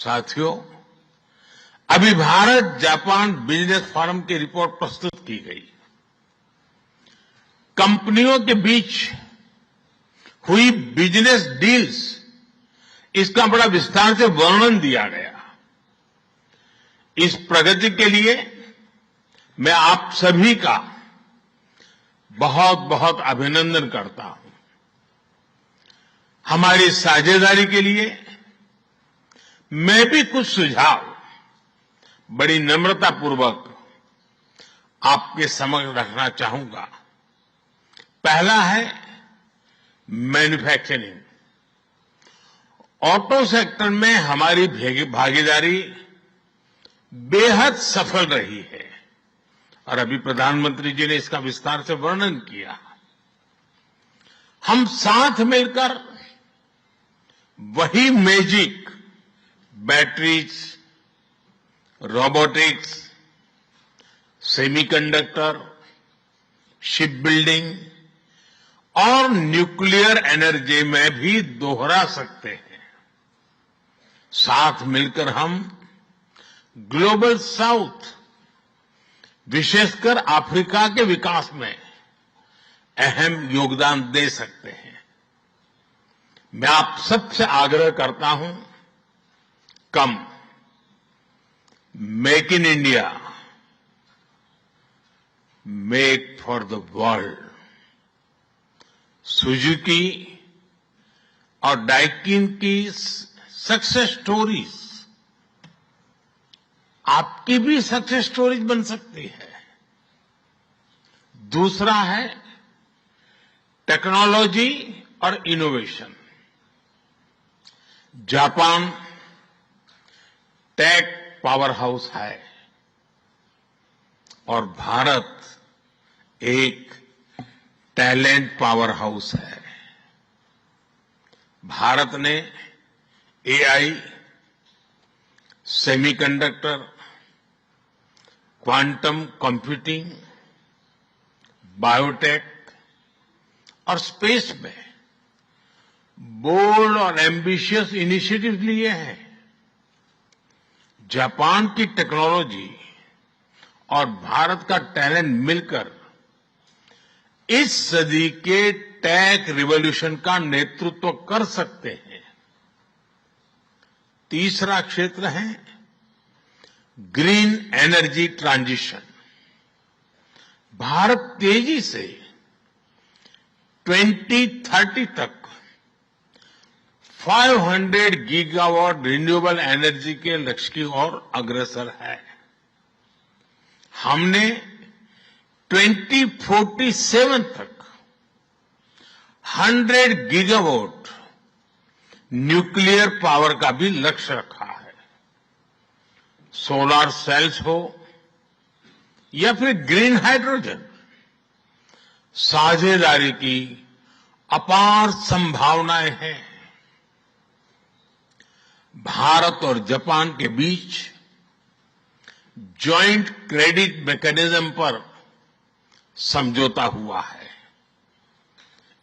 साथियों, अभी Bharat Japan business forum की रिपोर्ट प्रस्तुत की गई। कंपनियों के बीच हुई बिजनेस डील्स, इसका बड़ा विस्तार से वर्णन दिया गया। इस प्रगति के लिए मैं आप सभी का बहुत बहुत अभिनंदन करता हूं। हमारी साझेदारी के लिए मैं भी कुछ सुझाव बड़ी नम्रतापूर्वक आपके समक्ष रखना चाहूंगा। पहला है मैन्युफैक्चरिंग। ऑटो सेक्टर में हमारी भागीदारी बेहद सफल रही है और अभी प्रधानमंत्री जी ने इसका विस्तार से वर्णन किया। हम साथ मिलकर वही magic batteries, robotics, semiconductor, ship building और न्यूक्लियर एनर्जी में भी दोहरा सकते हैं। साथ मिलकर हम ग्लोबल साउथ, विशेषकर अफ्रीका के विकास में अहम योगदान दे सकते हैं। मैं आप सबसे आग्रह करता हूं, कम make in India, make for the world. Suzuki और डाइकिन की सक्सेस स्टोरीज आपकी भी सक्सेस स्टोरीज बन सकती है। दूसरा है टेक्नोलॉजी और innovation. Japan tech power house है और भारत एक टैलेंट पावर हाउस है। भारत ने AI, semiconductor, quantum computing, biotech और स्पेस में बोल्ड और एम्बिशियस इनिशिएटिव लिए हैं। जापान की टेक्नोलॉजी और भारत का टैलेंट मिलकर इस सदी के टेक रिवॉल्यूशन का नेतृत्व कर सकते हैं। तीसरा क्षेत्र है ग्रीन एनर्जी ट्रांजिशन। भारत तेजी से 2030 तक 500 गीगावाट रिन्यूएबल एनर्जी के लक्ष्य की ओर अग्रसर है। हमने 2047 तक 100 गीगावाट न्यूक्लियर पावर का भी लक्ष्य रखा है। सोलर सेल्स हो या फिर ग्रीन हाइड्रोजन, साझेदारी की अपार संभावनाएं हैं। भारत और जापान के बीच जॉइंट क्रेडिट मैकेनिज्म पर समझौता हुआ है।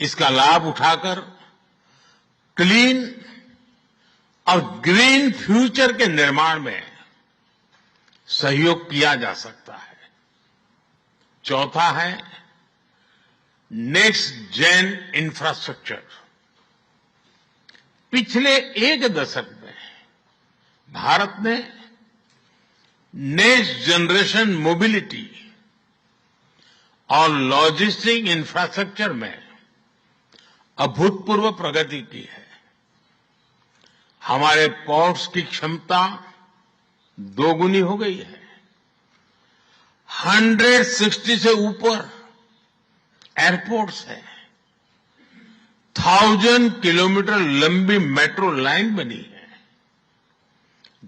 इसका लाभ उठाकर क्लीन और ग्रीन फ्यूचर के निर्माण में सहयोग किया जा सकता है। चौथा है नेक्स्ट जेन इंफ्रास्ट्रक्चर। पिछले एक दशक में भारत ने नेक्स्ट जनरेशन मोबिलिटी और लॉजिस्टिक इंफ्रास्ट्रक्चर में अभूतपूर्व प्रगति की है। हमारे पोर्ट्स की क्षमता दोगुनी हो गई है। 160 से ऊपर एयरपोर्ट्स हैं। 1000 किलोमीटर लंबी मेट्रो लाइन बनी है।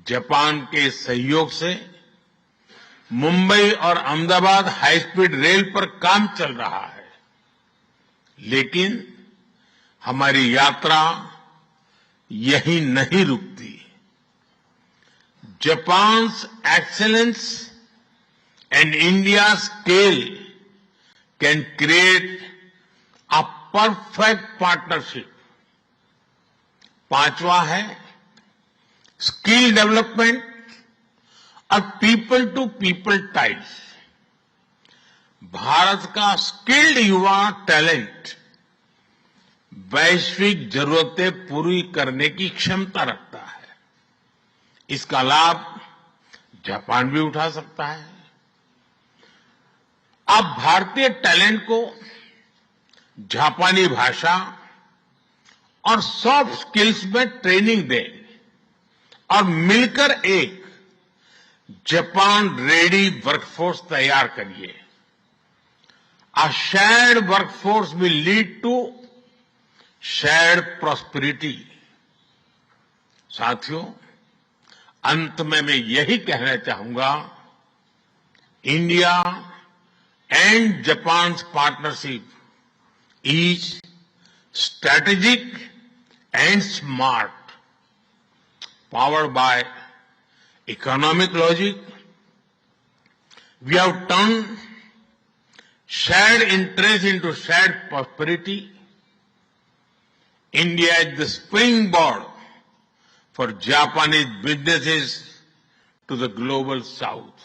जापान के सहयोग से मुंबई और अहमदाबाद हाई स्पीड रेल पर काम चल रहा है। लेकिन हमारी यात्रा यहीं नहीं रुकती। Japan's excellence and India scale can create a perfect partnership. पांचवा है स्किल डेवलपमेंट और people to people ties. Bharat का स्किल्ड युवा टैलेंट वैश्विक जरूरतें पूरी करने की क्षमता रखता है। इसका लाभ जापान भी उठा सकता है। आप भारतीय टैलेंट को जापानी भाषा और सॉफ्ट स्किल्स में ट्रेनिंग दें और मिलकर एक जापान रेडी वर्कफोर्स तैयार करिए। A shared workforce will lead to shared prosperity। साथियों, अंत में मैं यही कहना चाहूंगा, India and Japan partnership is strategic and smart, powered by economic logic. We have turn shared interest into shared prosperity. India is the springboard for Japanese businesses to the global south.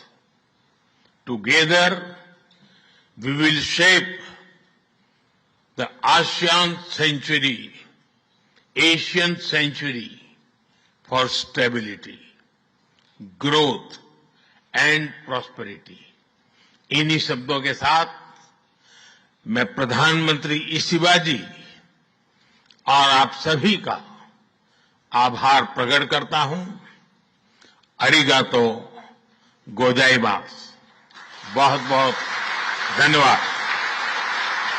Together, we will shape the ASEAN century, Asian century for stability, growth and prosperity। इन्हीं शब्दों के साथ मैं प्रधानमंत्री इशिबाजी और आप सभी का आभार प्रकट करता हूं। अरिगातो गोजाइमास। बहुत बहुत धन्यवाद।